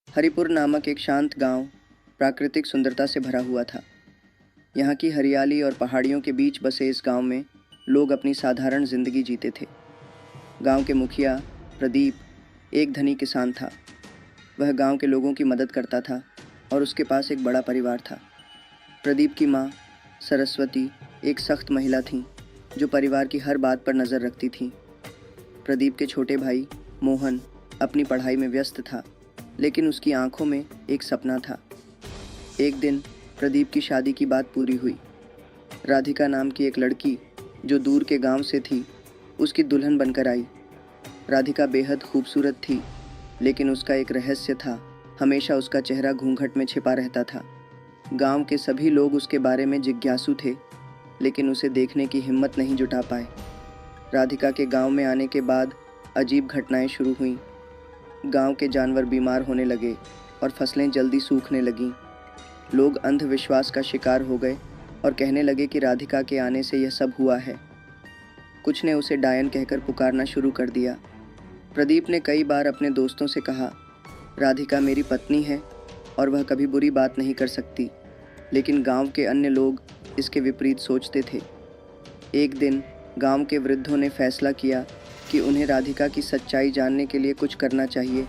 हरिपुर नामक एक शांत गांव प्राकृतिक सुंदरता से भरा हुआ था। यहाँ की हरियाली और पहाड़ियों के बीच बसे इस गांव में लोग अपनी साधारण जिंदगी जीते थे। गांव के मुखिया प्रदीप एक धनी किसान था। वह गांव के लोगों की मदद करता था और उसके पास एक बड़ा परिवार था। प्रदीप की माँ सरस्वती एक सख्त महिला थीं जो परिवार की हर बात पर नज़र रखती थीं। प्रदीप के छोटे भाई मोहन अपनी पढ़ाई में व्यस्त था, लेकिन उसकी आंखों में एक सपना था। एक दिन प्रदीप की शादी की बात पूरी हुई। राधिका नाम की एक लड़की जो दूर के गांव से थी, उसकी दुल्हन बनकर आई। राधिका बेहद खूबसूरत थी, लेकिन उसका एक रहस्य था। हमेशा उसका चेहरा घूंघट में छिपा रहता था। गांव के सभी लोग उसके बारे में जिज्ञासु थे, लेकिन उसे देखने की हिम्मत नहीं जुटा पाए। राधिका के गांव में आने के बाद अजीब घटनाएं शुरू हुईं। गांव के जानवर बीमार होने लगे और फसलें जल्दी सूखने लगीं। लोग अंधविश्वास का शिकार हो गए और कहने लगे कि राधिका के आने से यह सब हुआ है। कुछ ने उसे डायन कहकर पुकारना शुरू कर दिया। प्रदीप ने कई बार अपने दोस्तों से कहा, राधिका मेरी पत्नी है और वह कभी बुरी बात नहीं कर सकती, लेकिन गांव के अन्य लोग इसके विपरीत सोचते थे। एक दिन गांव के वृद्धों ने फैसला किया कि उन्हें राधिका की सच्चाई जानने के लिए कुछ करना चाहिए।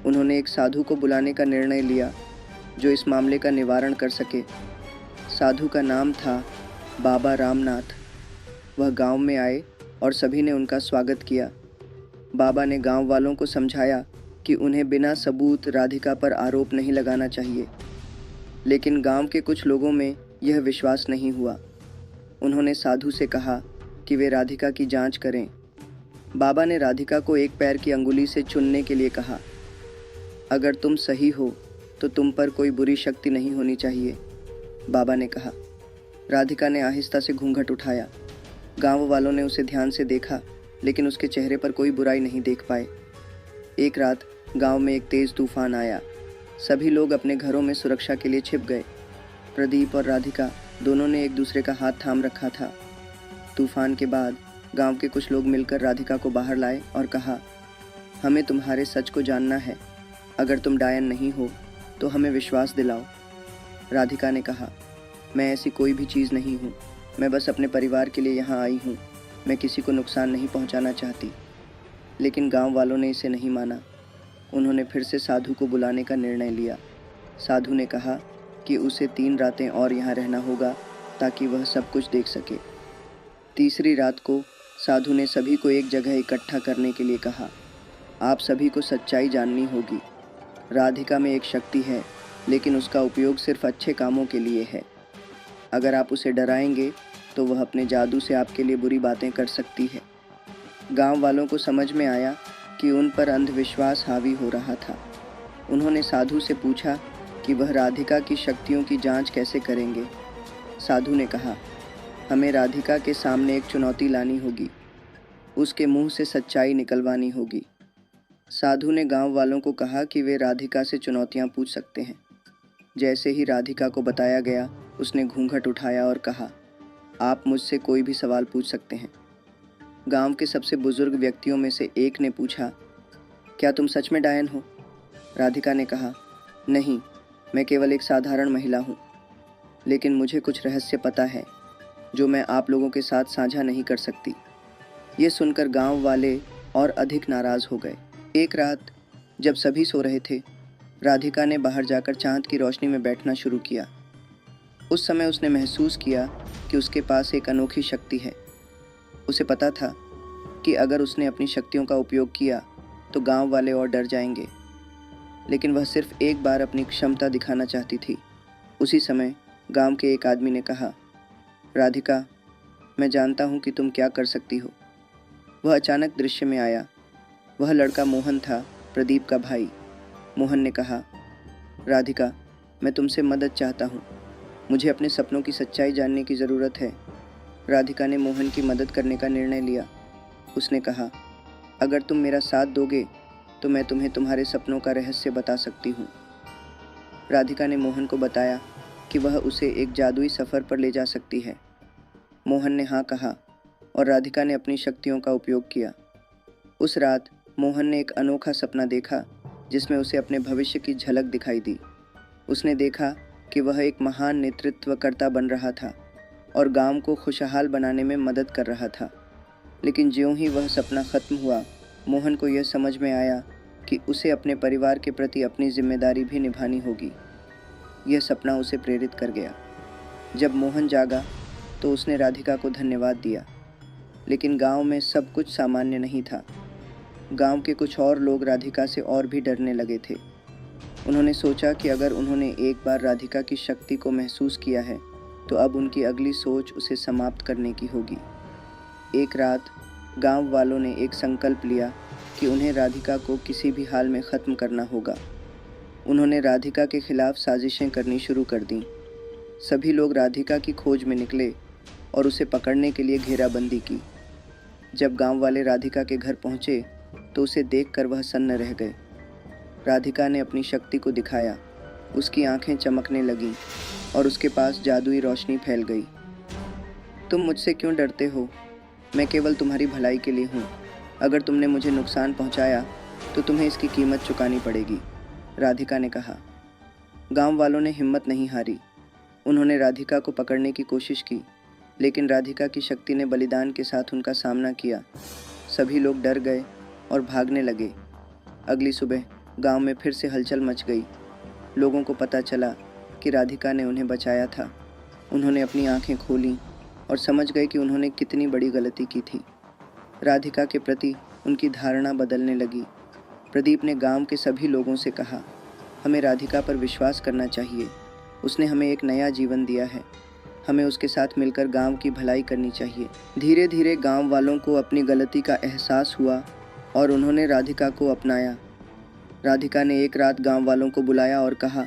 उन्होंने एक साधु को बुलाने का निर्णय लिया जो इस मामले का निवारण कर सके। साधु का नाम था बाबा रामनाथ। वह गांव में आए और सभी ने उनका स्वागत किया। बाबा ने गांव वालों को समझाया कि उन्हें बिना सबूत राधिका पर आरोप नहीं लगाना चाहिए, लेकिन गांव के कुछ लोगों में यह विश्वास नहीं हुआ। उन्होंने साधु से कहा कि वे राधिका की जांच करें। बाबा ने राधिका को एक पैर की अंगुली से चुनने के लिए कहा। अगर तुम सही हो तो तुम पर कोई बुरी शक्ति नहीं होनी चाहिए, बाबा ने कहा। राधिका ने आहिस्ता से घूंघट उठाया। गांव वालों ने उसे ध्यान से देखा, लेकिन उसके चेहरे पर कोई बुराई नहीं देख पाए। एक रात गांव में एक तेज तूफान आया। सभी लोग अपने घरों में सुरक्षा के लिए छिप गए। प्रदीप और राधिका दोनों ने एक दूसरे का हाथ थाम रखा था। तूफान के बाद गांव के कुछ लोग मिलकर राधिका को बाहर लाए और कहा, हमें तुम्हारे सच को जानना है। अगर तुम डायन नहीं हो तो हमें विश्वास दिलाओ। राधिका ने कहा, मैं ऐसी कोई भी चीज़ नहीं हूँ। मैं बस अपने परिवार के लिए यहाँ आई हूँ। मैं किसी को नुकसान नहीं पहुँचाना चाहती। लेकिन गांव वालों ने इसे नहीं माना। उन्होंने फिर से साधु को बुलाने का निर्णय लिया। साधु ने कहा कि उसे 3 रातें और यहाँ रहना होगा ताकि वह सब कुछ देख सके। तीसरी रात को साधु ने सभी को एक जगह इकट्ठा करने के लिए कहा। आप सभी को सच्चाई जाननी होगी। राधिका में एक शक्ति है, लेकिन उसका उपयोग सिर्फ अच्छे कामों के लिए है। अगर आप उसे डराएंगे तो वह अपने जादू से आपके लिए बुरी बातें कर सकती है। गांव वालों को समझ में आया कि उन पर अंधविश्वास हावी हो रहा था। उन्होंने साधु से पूछा कि वह राधिका की शक्तियों की जांच कैसे करेंगे। साधु ने कहा, हमें राधिका के सामने एक चुनौती लानी होगी। उसके मुंह से सच्चाई निकलवानी होगी। साधु ने गांव वालों को कहा कि वे राधिका से चुनौतियां पूछ सकते हैं। जैसे ही राधिका को बताया गया, उसने घूंघट उठाया और कहा, आप मुझसे कोई भी सवाल पूछ सकते हैं। गांव के सबसे बुजुर्ग व्यक्तियों में से एक ने पूछा, क्या तुम सच में डायन हो? राधिका ने कहा, नहीं, मैं केवल एक साधारण महिला हूँ, लेकिन मुझे कुछ रहस्य पता है जो मैं आप लोगों के साथ साझा नहीं कर सकती। ये सुनकर गांव वाले और अधिक नाराज़ हो गए। एक रात जब सभी सो रहे थे, राधिका ने बाहर जाकर चांद की रोशनी में बैठना शुरू किया। उस समय उसने महसूस किया कि उसके पास एक अनोखी शक्ति है। उसे पता था कि अगर उसने अपनी शक्तियों का उपयोग किया तो गांव वाले और डर जाएंगे, लेकिन वह सिर्फ एक बार अपनी क्षमता दिखाना चाहती थी। उसी समय गांव के एक आदमी ने कहा, राधिका, मैं जानता हूँ कि तुम क्या कर सकती हो। वह अचानक दृश्य में आया। वह लड़का मोहन था, प्रदीप का भाई। मोहन ने कहा, राधिका, मैं तुमसे मदद चाहता हूँ। मुझे अपने सपनों की सच्चाई जानने की ज़रूरत है। राधिका ने मोहन की मदद करने का निर्णय लिया। उसने कहा, अगर तुम मेरा साथ दोगे तो मैं तुम्हें तुम्हारे सपनों का रहस्य बता सकती हूँ। राधिका ने मोहन को बताया कि वह उसे एक जादुई सफ़र पर ले जा सकती है। मोहन ने हाँ कहा और राधिका ने अपनी शक्तियों का उपयोग किया। उस रात मोहन ने एक अनोखा सपना देखा जिसमें उसे अपने भविष्य की झलक दिखाई दी। उसने देखा कि वह एक महान नेतृत्वकर्ता बन रहा था और गांव को खुशहाल बनाने में मदद कर रहा था। लेकिन ज्यों ही वह सपना खत्म हुआ, मोहन को यह समझ में आया कि उसे अपने परिवार के प्रति अपनी जिम्मेदारी भी निभानी होगी। यह सपना उसे प्रेरित कर गया। जब मोहन जागा तो उसने राधिका को धन्यवाद दिया, लेकिन गांव में सब कुछ सामान्य नहीं था। गांव के कुछ और लोग राधिका से और भी डरने लगे थे। उन्होंने सोचा कि अगर उन्होंने एक बार राधिका की शक्ति को महसूस किया है तो अब उनकी अगली सोच उसे समाप्त करने की होगी। एक रात गांव वालों ने एक संकल्प लिया कि उन्हें राधिका को किसी भी हाल में ख़त्म करना होगा। उन्होंने राधिका के खिलाफ साजिशें करनी शुरू कर दीं। सभी लोग राधिका की खोज में निकले और उसे पकड़ने के लिए घेराबंदी की। जब गांव वाले राधिका के घर पहुंचे तो उसे देखकर वह सन्न रह गए। राधिका ने अपनी शक्ति को दिखाया। उसकी आंखें चमकने लगीं और उसके पास जादुई रोशनी फैल गई। तुम मुझसे क्यों डरते हो? मैं केवल तुम्हारी भलाई के लिए हूँ। अगर तुमने मुझे नुकसान पहुँचाया तो तुम्हें इसकी कीमत चुकानी पड़ेगी, राधिका ने कहा। गांव वालों ने हिम्मत नहीं हारी। उन्होंने राधिका को पकड़ने की कोशिश की, लेकिन राधिका की शक्ति ने बलिदान के साथ उनका सामना किया। सभी लोग डर गए और भागने लगे। अगली सुबह गांव में फिर से हलचल मच गई। लोगों को पता चला कि राधिका ने उन्हें बचाया था। उन्होंने अपनी आंखें खोलीं और समझ गए कि उन्होंने कितनी बड़ी गलती की थी। राधिका के प्रति उनकी धारणा बदलने लगी। प्रदीप ने गांव के सभी लोगों से कहा, हमें राधिका पर विश्वास करना चाहिए। उसने हमें एक नया जीवन दिया है। हमें उसके साथ मिलकर गांव की भलाई करनी चाहिए। धीरे धीरे गांव वालों को अपनी गलती का एहसास हुआ और उन्होंने राधिका को अपनाया। राधिका ने एक रात गांव वालों को बुलाया और कहा,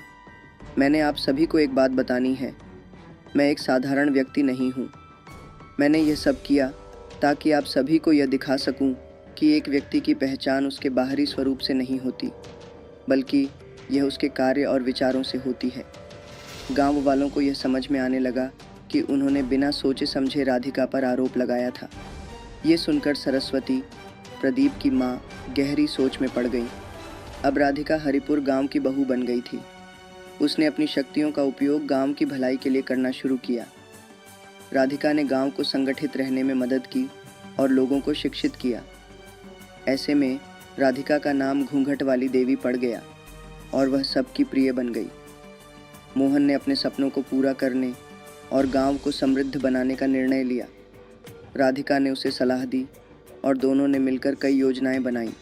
मैंने आप सभी को एक बात बतानी है। मैं एक साधारण व्यक्ति नहीं हूँ। मैंने यह सब किया ताकि आप सभी को यह दिखा सकूं कि एक व्यक्ति की पहचान उसके बाहरी स्वरूप से नहीं होती, बल्कि यह उसके कार्य और विचारों से होती है। गांव वालों को यह समझ में आने लगा कि उन्होंने बिना सोचे समझे राधिका पर आरोप लगाया था। ये सुनकर सरस्वती, प्रदीप की माँ, गहरी सोच में पड़ गई। अब राधिका हरिपुर गांव की बहू बन गई थी। उसने अपनी शक्तियों का उपयोग गांव की भलाई के लिए करना शुरू किया। राधिका ने गांव को संगठित रहने में मदद की और लोगों को शिक्षित किया। ऐसे में राधिका का नाम घूंघट वाली देवी पड़ गया और वह सबकी प्रिय बन गई। मोहन ने अपने सपनों को पूरा करने और गांव को समृद्ध बनाने का निर्णय लिया। राधिका ने उसे सलाह दी और दोनों ने मिलकर कई योजनाएं बनाई।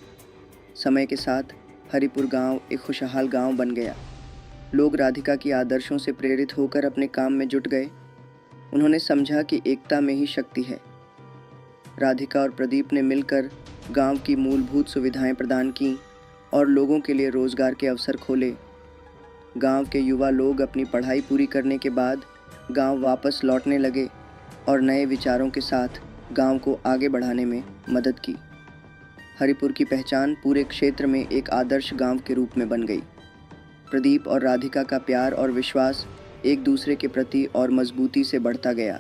समय के साथ हरिपुर गांव एक खुशहाल गांव बन गया। लोग राधिका की आदर्शों से प्रेरित होकर अपने काम में जुट गए। उन्होंने समझा कि एकता में ही शक्ति है। राधिका और प्रदीप ने मिलकर गांव की मूलभूत सुविधाएं प्रदान की और लोगों के लिए रोजगार के अवसर खोले। गांव के युवा लोग अपनी पढ़ाई पूरी करने के बाद गांव वापस लौटने लगे और नए विचारों के साथ गांव को आगे बढ़ाने में मदद की। हरिपुर की पहचान पूरे क्षेत्र में एक आदर्श गांव के रूप में बन गई। प्रदीप और राधिका का प्यार और विश्वास एक दूसरे के प्रति और मजबूती से बढ़ता गया।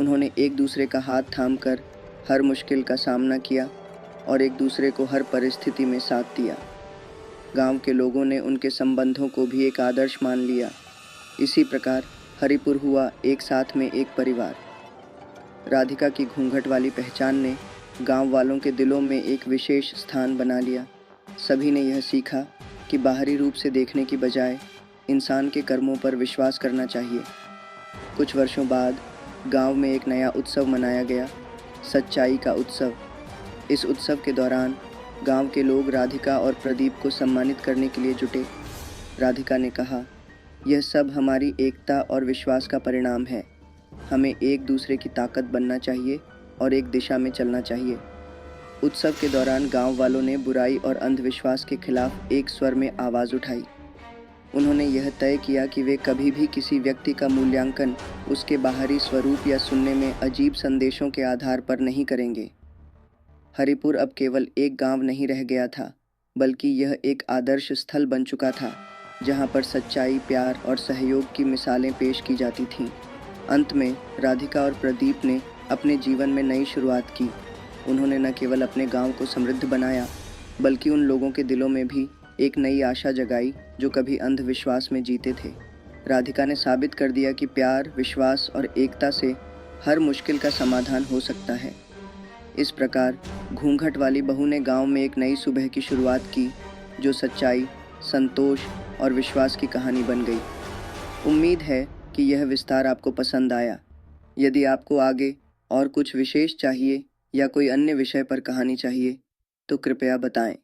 उन्होंने एक दूसरे का हाथ थामकर हर मुश्किल का सामना किया और एक दूसरे को हर परिस्थिति में साथ दिया। गांव के लोगों ने उनके संबंधों को भी एक आदर्श मान लिया। इसी प्रकार हरिपुर हुआ एक साथ में एक परिवार। राधिका की घूंघट वाली पहचान ने गांव वालों के दिलों में एक विशेष स्थान बना लिया। सभी ने यह सीखा कि बाहरी रूप से देखने की बजाय इंसान के कर्मों पर विश्वास करना चाहिए। कुछ वर्षों बाद गांव में एक नया उत्सव मनाया गया, सच्चाई का उत्सव। इस उत्सव के दौरान गांव के लोग राधिका और प्रदीप को सम्मानित करने के लिए जुटे। राधिका ने कहा, यह सब हमारी एकता और विश्वास का परिणाम है। हमें एक दूसरे की ताकत बनना चाहिए और एक दिशा में चलना चाहिए। उत्सव के दौरान गांव वालों ने बुराई और अंधविश्वास के खिलाफ एक स्वर में आवाज़ उठाई। उन्होंने यह तय किया कि वे कभी भी किसी व्यक्ति का मूल्यांकन उसके बाहरी स्वरूप या सुनने में अजीब संदेशों के आधार पर नहीं करेंगे। हरिपुर अब केवल एक गांव नहीं रह गया था, बल्कि यह एक आदर्श स्थल बन चुका था, जहां पर सच्चाई, प्यार और सहयोग की मिसालें पेश की जाती थीं। अंत में राधिका और प्रदीप ने अपने जीवन में नई शुरुआत की। उन्होंने न केवल अपने गांव को समृद्ध बनाया, बल्कि उन लोगों के दिलों में भी एक नई आशा जगाई जो कभी अंधविश्वास में जीते थे। राधिका ने साबित कर दिया कि प्यार, विश्वास और एकता से हर मुश्किल का समाधान हो सकता है। इस प्रकार घूंघट वाली बहू ने गांव में एक नई सुबह की शुरुआत की, जो सच्चाई, संतोष और विश्वास की कहानी बन गई। उम्मीद है कि यह विस्तार आपको पसंद आया। यदि आपको आगे और कुछ विशेष चाहिए या कोई अन्य विषय पर कहानी चाहिए तो कृपया बताएं।